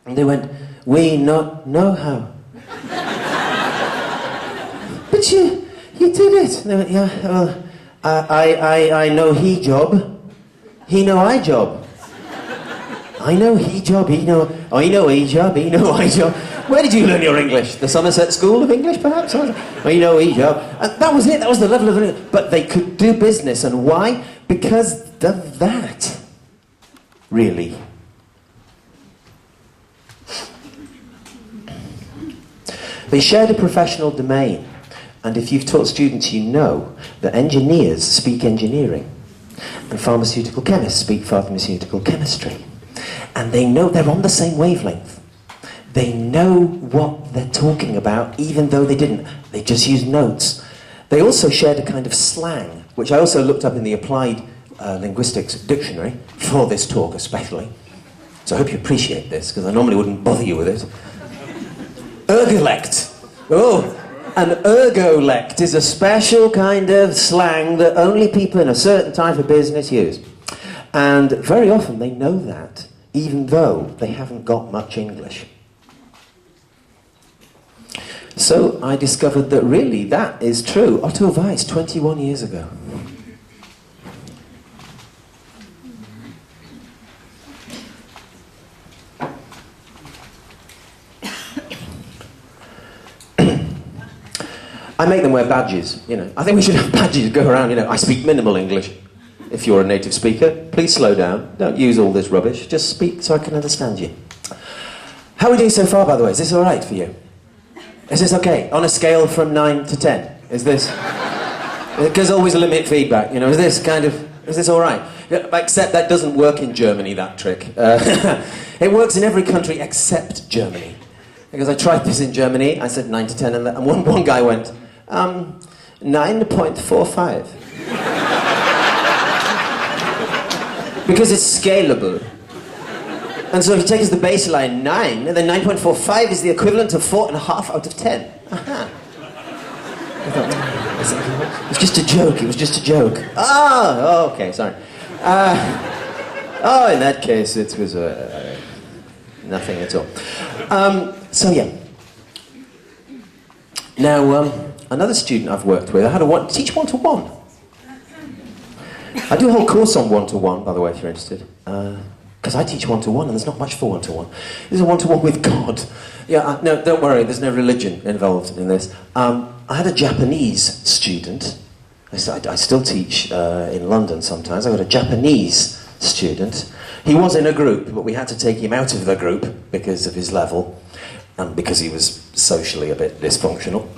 And they went, "We not know how." "But you did it." And they went, "Yeah, well, I know he job. He know I job. I know he job, he know he job, he know I job." Where did you learn your English? The Somerset School of English, perhaps? "Oh, you know he job." And that was it, that was the level of it. But they could do business, and why? Because of that, really. They shared a professional domain, and if you've taught students, you know that engineers speak engineering, and pharmaceutical chemists speak pharmaceutical chemistry. And they know they're on the same wavelength. They know what they're talking about, even though they didn't. They just used notes. They also shared a kind of slang, which I also looked up in the Applied Linguistics Dictionary, for this talk especially. So I hope you appreciate this, because I normally wouldn't bother you with it. Ergolect. Oh, an ergolect is a special kind of slang that only people in a certain type of business use. And very often they know that, even though they haven't got much English. So I discovered that really that is true. Otto Weiss, 21 years ago. I make them wear badges, you know. I think we should have badges go around, you know. I speak minimal English. If you're a native speaker, please slow down. Don't use all this rubbish. Just speak so I can understand you. How are we doing so far, by the way? Is this all right for you? Is this okay? On a scale from 9 to 10? Is this... There's always a limit feedback, you know. Is this all right? Except that doesn't work in Germany, that trick. It works in every country except Germany. Because I tried this in Germany, I said 9 to 10, and one guy went, 9.45. Because it's scalable. And so if you take as the baseline 9, and then 9.45 is the equivalent of 4.5 out of 10. Aha. I thought, it was just a joke, it was just a joke. Oh, okay, sorry. Oh, in that case, it was nothing at all. So yeah. Now, another student I've worked with, I had to teach one-to-one. I do a whole course on one-to-one, by the way, if you're interested. Because I teach one-to-one, and there's not much for one-to-one. This is a one-to-one with God. Yeah, no, don't worry, there's no religion involved in this. I had a Japanese student. I still teach in London sometimes. I got a Japanese student. He was in a group, but we had to take him out of the group because of his level, and because he was socially a bit dysfunctional.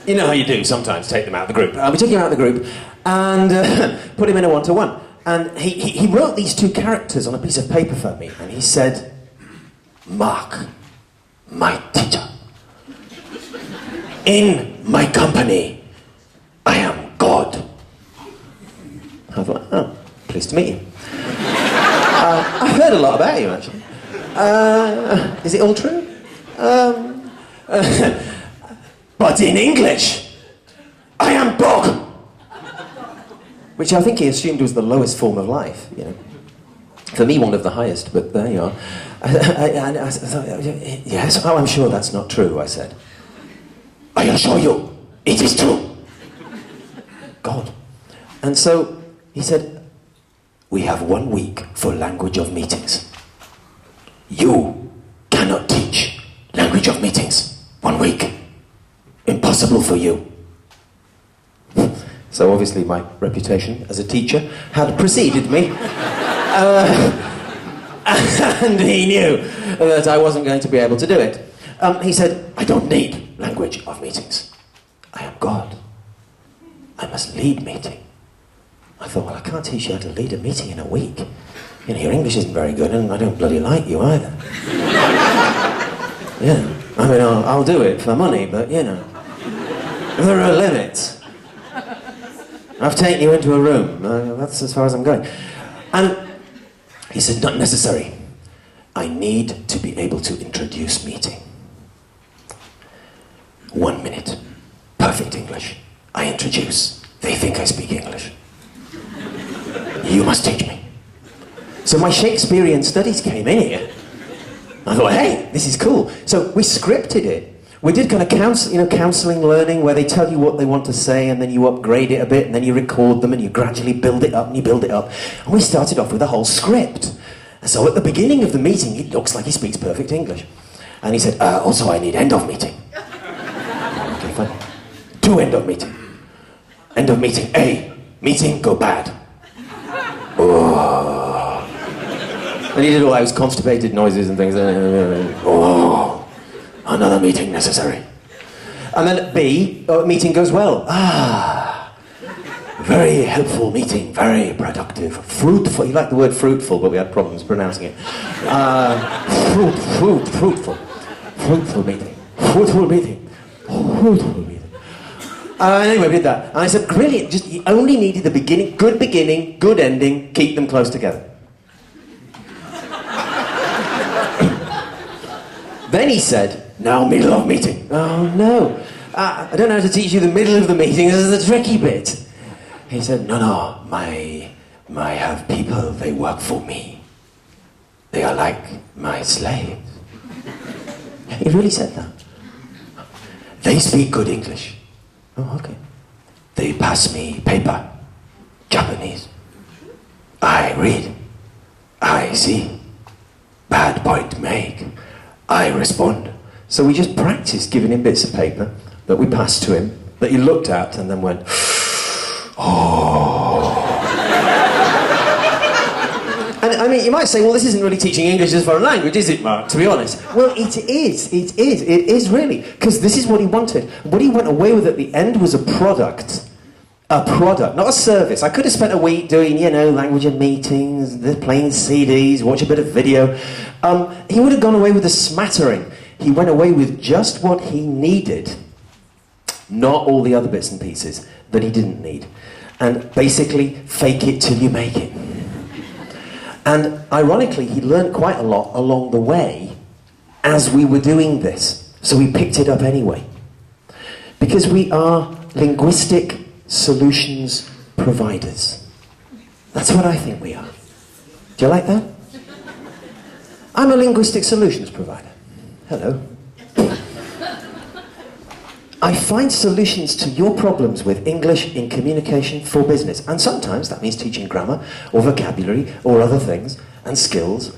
You know how you do sometimes, take them out of the group. We took him out of the group and put him in a one-to-one. And he wrote these two characters on a piece of paper for me, and he said, "Mark, my teacher. In my company, I am God." I thought, oh, pleased to meet you. I've heard a lot about you, actually. Is it all true? But in English, I am Bog. Which I think he assumed was the lowest form of life, you know. For me, one of the highest, but there you are. I thought, yes, oh, I'm sure that's not true, I said. I assure you, it is true. God. And so he said, we have 1 week for language of meetings. You cannot teach language of meetings. 1 week. Impossible for you. So obviously my reputation as a teacher had preceded me. And he knew that I wasn't going to be able to do it. He said, I don't need language of meetings. I am God. I must lead meeting. I thought, well, I can't teach you how to lead a meeting in a week. You know, your English isn't very good, and I don't bloody like you either. Yeah, I mean, I'll do it for money, but, you know, there are limits. I've taken you into a room. That's as far as I'm going. And he said, not necessary. I need to be able to introduce meeting. 1 minute. Perfect English. I introduce. They think I speak English. You must teach me. So my Shakespearean studies came in here. I thought, hey, this is cool. So we scripted it. We did kind of counselling learning, where they tell you what they want to say, and then you upgrade it a bit, and then you record them, and you gradually build it up, and you build it up. And we started off with a whole script. And so at the beginning of the meeting, it looks like he speaks perfect English. And he said, also I need end of meeting. Okay, fine. 2 end of meeting. End of meeting A, meeting go bad. Oh. And he did all those constipated noises and things. Oh. Another meeting necessary. And then B, meeting goes well. Very helpful meeting, very productive, fruitful. You like the word fruitful, but we had problems pronouncing it. Fruitful meeting. Anyway, we did that. And I said, brilliant, you only needed the beginning, good ending, keep them close together. Then he said, now middle of meeting. Oh no, I don't know how to teach you the middle of the meeting, this is the tricky bit. He said, no, my have people, they work for me. They are like my slaves. He really said that. They speak good English. Oh, okay. They pass me paper, Japanese. I read, I see, bad point make, I respond. So we just practiced giving him bits of paper that we passed to him, that he looked at and then went, oh. And I mean, you might say, well, this isn't really teaching English as a foreign language, is it, Mark, to be honest? Well, it is really, because this is what he wanted. What he went away with at the end was a product, not a service. I could have spent a week doing, language and meetings, playing CDs, watch a bit of video. He would have gone away with a smattering. He went away with just what he needed, not all the other bits and pieces that he didn't need. And basically, fake it till you make it. And ironically, he learned quite a lot along the way as we were doing this. So we picked it up anyway. Because we are linguistic solutions providers. That's what I think we are. Do you like that? I'm a linguistic solutions provider. Hello. I find solutions to your problems with English in communication for business. And sometimes that means teaching grammar or vocabulary or other things and skills.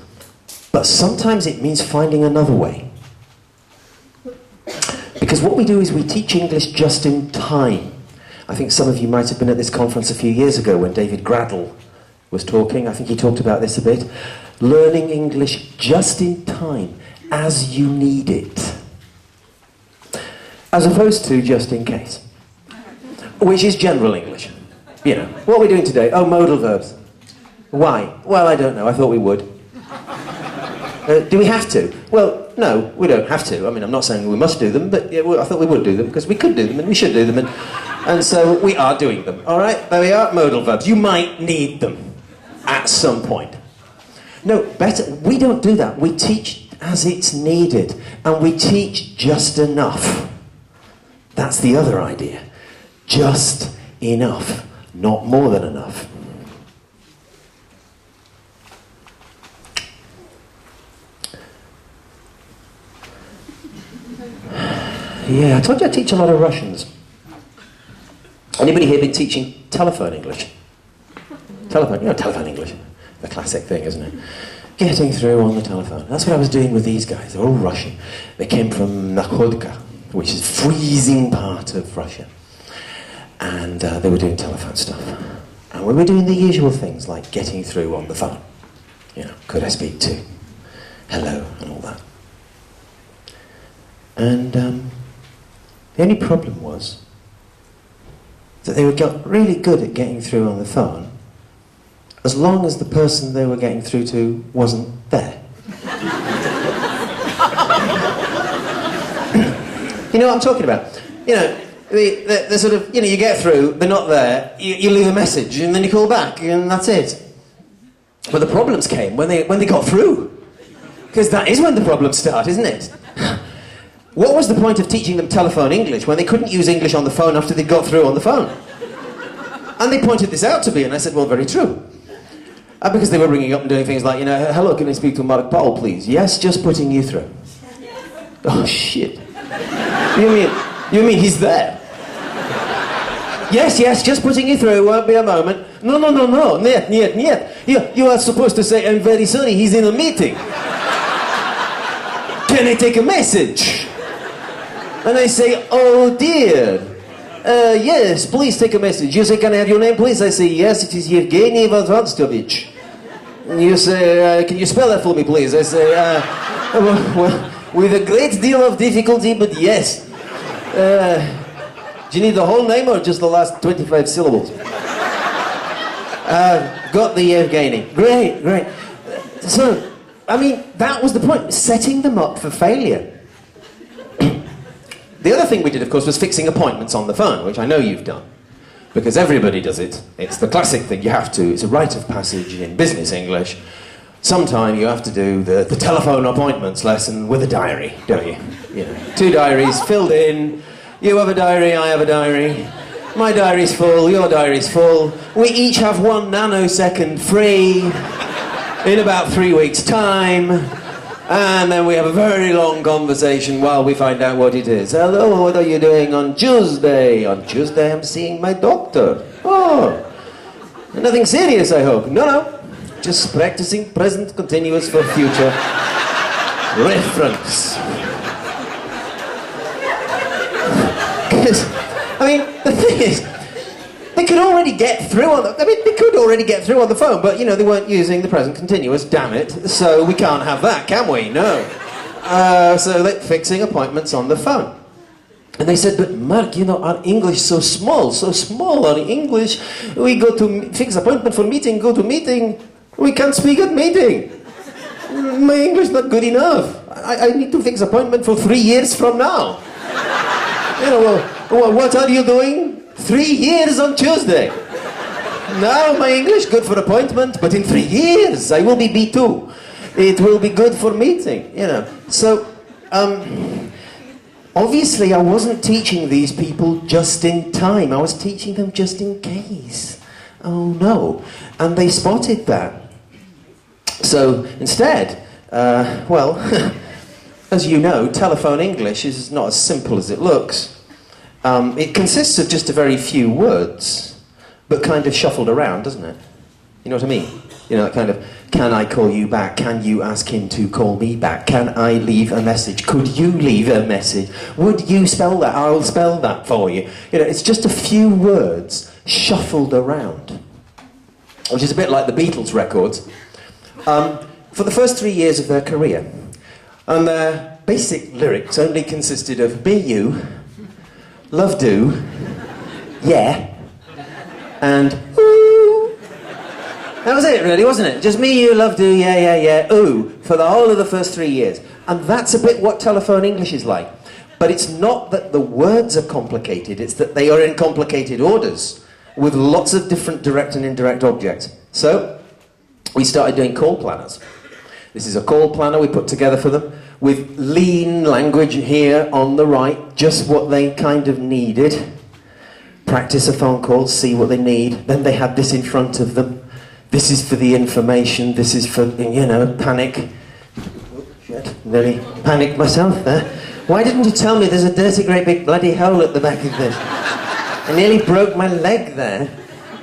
But sometimes it means finding another way. Because what we do is we teach English just in time. I think some of you might have been at this conference a few years ago when David Graddle was talking. I think he talked about this a bit. Learning English just in time, as you need it. As opposed to just in case. Which is general English. What are we doing today? Oh, modal verbs. Why? Well, I don't know. I thought we would. Do we have to? Well, no, we don't have to. I mean, I'm not saying we must do them, but I thought we would do them, because we could do them and we should do them, and so we are doing them. All right, there we are, modal verbs. You might need them at some point. No, better, we don't do that. We teach as it's needed, and we teach just enough. That's the other idea. Just enough, not more than enough. Yeah, I told you I teach a lot of Russians. Anybody here been teaching telephone English? Telephone English. The classic thing, isn't it? Getting through on the telephone. That's what I was doing with these guys. They're all Russian. They came from Nakhodka, which is a freezing part of Russia. And they were doing telephone stuff. And we were doing the usual things, like getting through on the phone. Could I speak to? Hello, and all that. And the only problem was that they got really good at getting through on the phone as long as the person they were getting through to wasn't there. You know what I'm talking about? The sort of, you get through, they're not there, you leave a message and then you call back and that's it. But the problems came when they got through. Because that is when the problems start, isn't it? What was the point of teaching them telephone English when they couldn't use English on the phone after they got through on the phone? And they pointed this out to me, and I said, well, very true. Because they were ringing up and doing things like, you know, hello, can I speak to Mark Powell, please? Yes, just putting you through. Oh, shit. You mean he's there? Yes, yes, just putting you through, won't be a moment. No, niet. You are supposed to say, I'm very sorry, he's in a meeting. Can I take a message? And I say, oh dear. Yes, please take a message. You say, can I have your name, please? I say, yes, it is Yevgeny Vazanstovich. You say, can you spell that for me, please? I say, well, with a great deal of difficulty, but yes. Do you need the whole name or just the last 25 syllables? Got the Yevgeny. Great. So, I mean, that was the point, setting them up for failure. The other thing we did, of course, was fixing appointments on the phone, which I know you've done. Because everybody does it. It's the classic thing, you have to. It's a rite of passage in business English. Sometime you have to do the telephone appointments lesson with a diary, don't you? You know, 2 diaries filled in. You have a diary, I have a diary. My diary's full, your diary's full. We each have 1 nanosecond free in about 3 weeks' time. And then we have a very long conversation while we find out what it is. Hello, what are you doing on Tuesday? On Tuesday I'm seeing my doctor. Oh, nothing serious, I hope. No. Just practicing present continuous for future reference. I mean, the thing is, they could already get through on the... I mean, they could already get through on the phone, but, you know, they weren't using the present continuous, damn it. So we can't have that, can we? No. So they're fixing appointments on the phone. And they said, but Mark, you know, our English so small, our English. We go to fix appointment for meeting, go to meeting. We can't speak at meeting. My English not good enough. I need to fix appointment for 3 years from now. You know, well, what are you doing? 3 years on Tuesday. Now my English good for appointment, but in 3 years I will be B2. It will be good for meeting, you know. So, obviously I wasn't teaching these people just in time. I was teaching them just in case. Oh no. And they spotted that. So instead, well, as you know, telephone English is not as simple as it looks. It consists of just a very few words, but kind of shuffled around, doesn't it? You know what I mean? You know, that kind of, can I call you back? Can you ask him to call me back? Can I leave a message? Could you leave a message? Would you spell that? I'll spell that for you. You know, it's just a few words shuffled around, which is a bit like the Beatles records. For the first 3 years of their career, and their basic lyrics only consisted of be you, love do, yeah, and ooh. That was it really, wasn't it? Just me, you, love do, yeah, ooh, for the whole of the first 3 years. And that's a bit what telephone English is like. But it's not that the words are complicated, it's that they are in complicated orders, with lots of different direct and indirect objects. So, we started doing call planners. This is a call planner we put together for them, with lean language here on the right, just what they kind of needed. Practice a phone call, see what they need. Then they had this in front of them. This is for the information, this is for, you know, panic. Oh, shit, nearly panicked myself there. Why didn't you tell me there's a dirty great big bloody hole at the back of this? I nearly broke my leg there.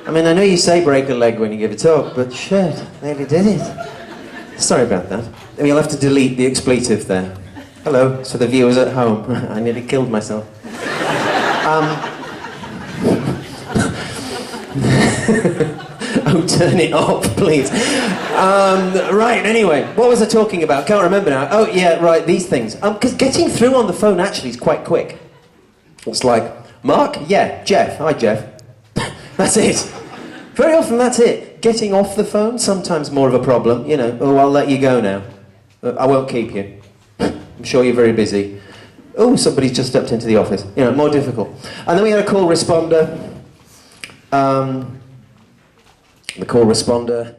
I mean, I know you say break a leg when you give a talk, but shit, nearly did it. Sorry about that. You'll have to delete the expletive there. Hello, it's for the viewers at home. I nearly killed myself. Oh, turn it off, please. Right, anyway, what was I talking about? Can't remember now. Oh, yeah, right, these things. Because getting through on the phone actually is quite quick. It's like, Mark? Yeah, Jeff. Hi, Jeff. That's it. Very often that's it. Getting off the phone, sometimes more of a problem. You know, oh, I'll let you go now. I won't keep you. I'm sure you're very busy. Oh, somebody's just stepped into the office. You know, more difficult. And then we had a call responder. The call responder